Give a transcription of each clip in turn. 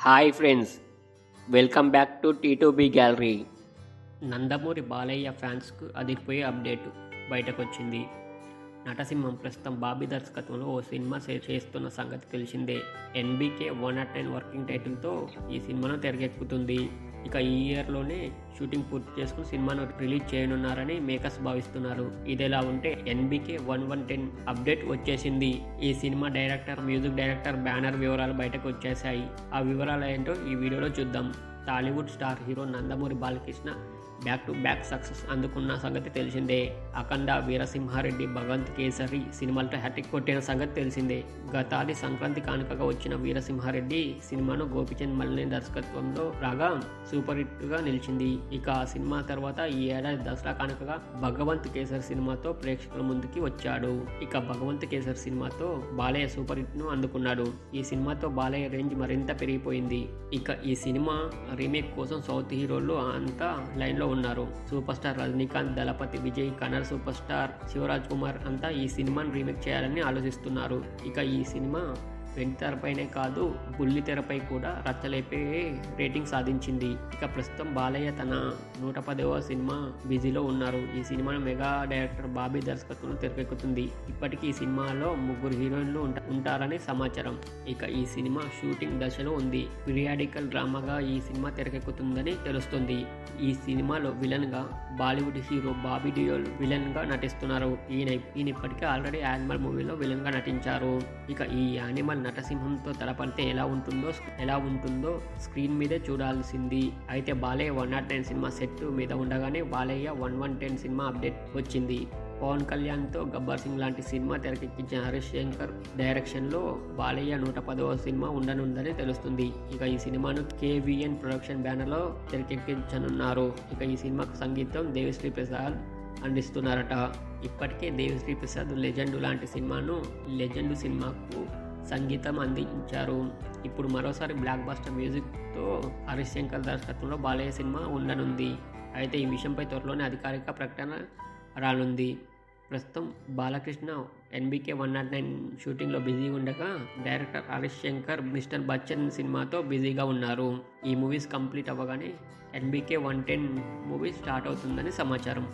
Hi friends, welcome back to T2B gallery. Nandamuri Balayya ఫ్యాన్స్కు అదిరిపోయే update బయటకు వచ్చింది. నటసింహం ప్రస్తుతం బాబీ దర్శకత్వంలో ఓ సినిమా చేస్తున్న సంగతి తెలిసిందే. NBK 109 వర్కింగ్ టైటిల్తో ఈ సినిమాను తెరకెక్కుతుంది. ఇక ఈ ఇయర్లోనే షూటింగ్ పూర్తి చేసుకుని సినిమాను రిలీజ్ చేయనున్నారని మేకర్స్ భావిస్తున్నారు. ఇదిలా ఉంటే NBK 110 అప్డేట్ వచ్చేసింది. ఈ cinema director, music director, banner వివరాలు బయటకు వచ్చేసాయి. ఆ వివరాలు ఏంటో ఈ వీడియోలో చూద్దాం. Tollywood star hero Nandamuri Balakrishna back to back success అందుకున్న సంగతి తెలిసిందే. అఖండ, వీరసింహారెడ్డి, భగవంత్ కేసరి సినిమాలతో హ్యాట్రిక్ కొట్టిన సంగతి తెలిసిందే. గతాది సంక్రాంతి కానుకగా వచ్చిన వీరసింహారెడ్డి సినిమాను గోపిచంద్ మల్లిని దర్శకత్వంలో రాగా సూపర్ హిట్ గా నిలిచింది. ఇక ఆ సినిమా తర్వాత ఈ ఏడాది దసరా కానుకగా భగవంత్ కేసరి సినిమాతో ప్రేక్షకుల ముందుకి వచ్చాడు. ఇక భగవంత్ కేసరి సినిమాతో బాలయ్య సూపర్ హిట్ ను అందుకున్నాడు. ఈ సినిమాతో బాలయ్య రేంజ్ మరింత పెరిగిపోయింది. ఇక ఈ సినిమా రీమేక్ కోసం సౌత్ హీరోలు అంతా లైన్ లో ఉన్నారు. సూపర్ స్టార్ రజనీకాంత్, దళపతి విజయ్, కన్నడ సూపర్ స్టార్ శివరాజ్ కుమార్ అంతా ఈ సినిమాను రీమేక్ చేయాలని ఆలోచిస్తున్నారు. ఇక ఈ సినిమా వెండి తెరపైనే కాదు, బుల్లి తెరపై కూడా రచ్చలేపే రేటింగ్ సాధించింది. ఇక ప్రస్తుతం బాలయ్య తన 110వ సినిమా బిజీలో ఉన్నారు. ఈ సినిమాను మెగా డైరెక్టర్ బాబీ దర్శకత్వంలో తెరకెక్కుతుంది. ఇప్పటికీ ఈ సినిమాలో 3 హీరోయిన్లు ఉంటారని సమాచారం. ఇక ఈ సినిమా షూటింగ్ దశలో ఉంది. పీరియాడికల్ డ్రామాగా ఈ సినిమా తెరకెక్కుతుందని తెలుస్తుంది. ఈ సినిమాలో విలన్ గా బాలీవుడ్ హీరో బాబీ డియోల్ విలన్ గా నటిస్తున్నారు. ఈయన ఇప్పటికే ఆల్రెడీ యానిమల్ మూవీలో విలన్ గా నటించారు. ఇక ఈ యానిమల్ నటసింహంతో తలపడితే ఎలా ఉంటుందో స్క్రీన్ మీదే చూడాల్సింది. అయితే బాలయ్య 109 సినిమా సెట్ మీద ఉండగానే బాలయ్య 110 సినిమా అప్డేట్ వచ్చింది. పవన్ కళ్యాణ్తో గబ్బర్ సింగ్ లాంటి సినిమా తెరకెక్కించిన హరీష్ శంకర్ డైరెక్షన్లో బాలయ్య 110వ సినిమా ఉండనుందని తెలుస్తుంది. ఇక ఈ సినిమాను KVN ప్రొడక్షన్ బ్యానర్లో తెరకెక్కించనున్నారు. ఇక ఈ సినిమాకు సంగీతం దేవిశ్రీ ప్రసాద్ అందిస్తున్నారట. ఇప్పటికే దేవిశ్రీ ప్రసాద్ లెజెండ్ లాంటి సినిమాకు సంగీతం అందించారు. ఇప్పుడు మరోసారి బ్లాక్ బస్టర్ మ్యూజిక్తో హరీష్ శంకర్ దర్శకత్వంలో బాలయ్య సినిమా ఉండనుంది. అయితే ఈ విషయంపై త్వరలోనే అధికారిక ప్రకటన రానుంది. ప్రస్తుతం బాలకృష్ణ NBK 109 షూటింగ్లో బిజీ ఉండగా డైరెక్టర్ హరీష్ శంకర్ మిస్టర్ బచ్చన్ సినిమాతో బిజీగా ఉన్నారు. ఈ మూవీస్ కంప్లీట్ అవ్వగానే NBK 110 మూవీ స్టార్ట్ అవుతుందని సమాచారం.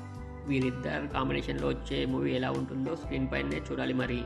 వీరిద్దరు కాంబినేషన్లో వచ్చే మూవీ ఎలా ఉంటుందో స్క్రీన్ పైనే చూడాలి మరి.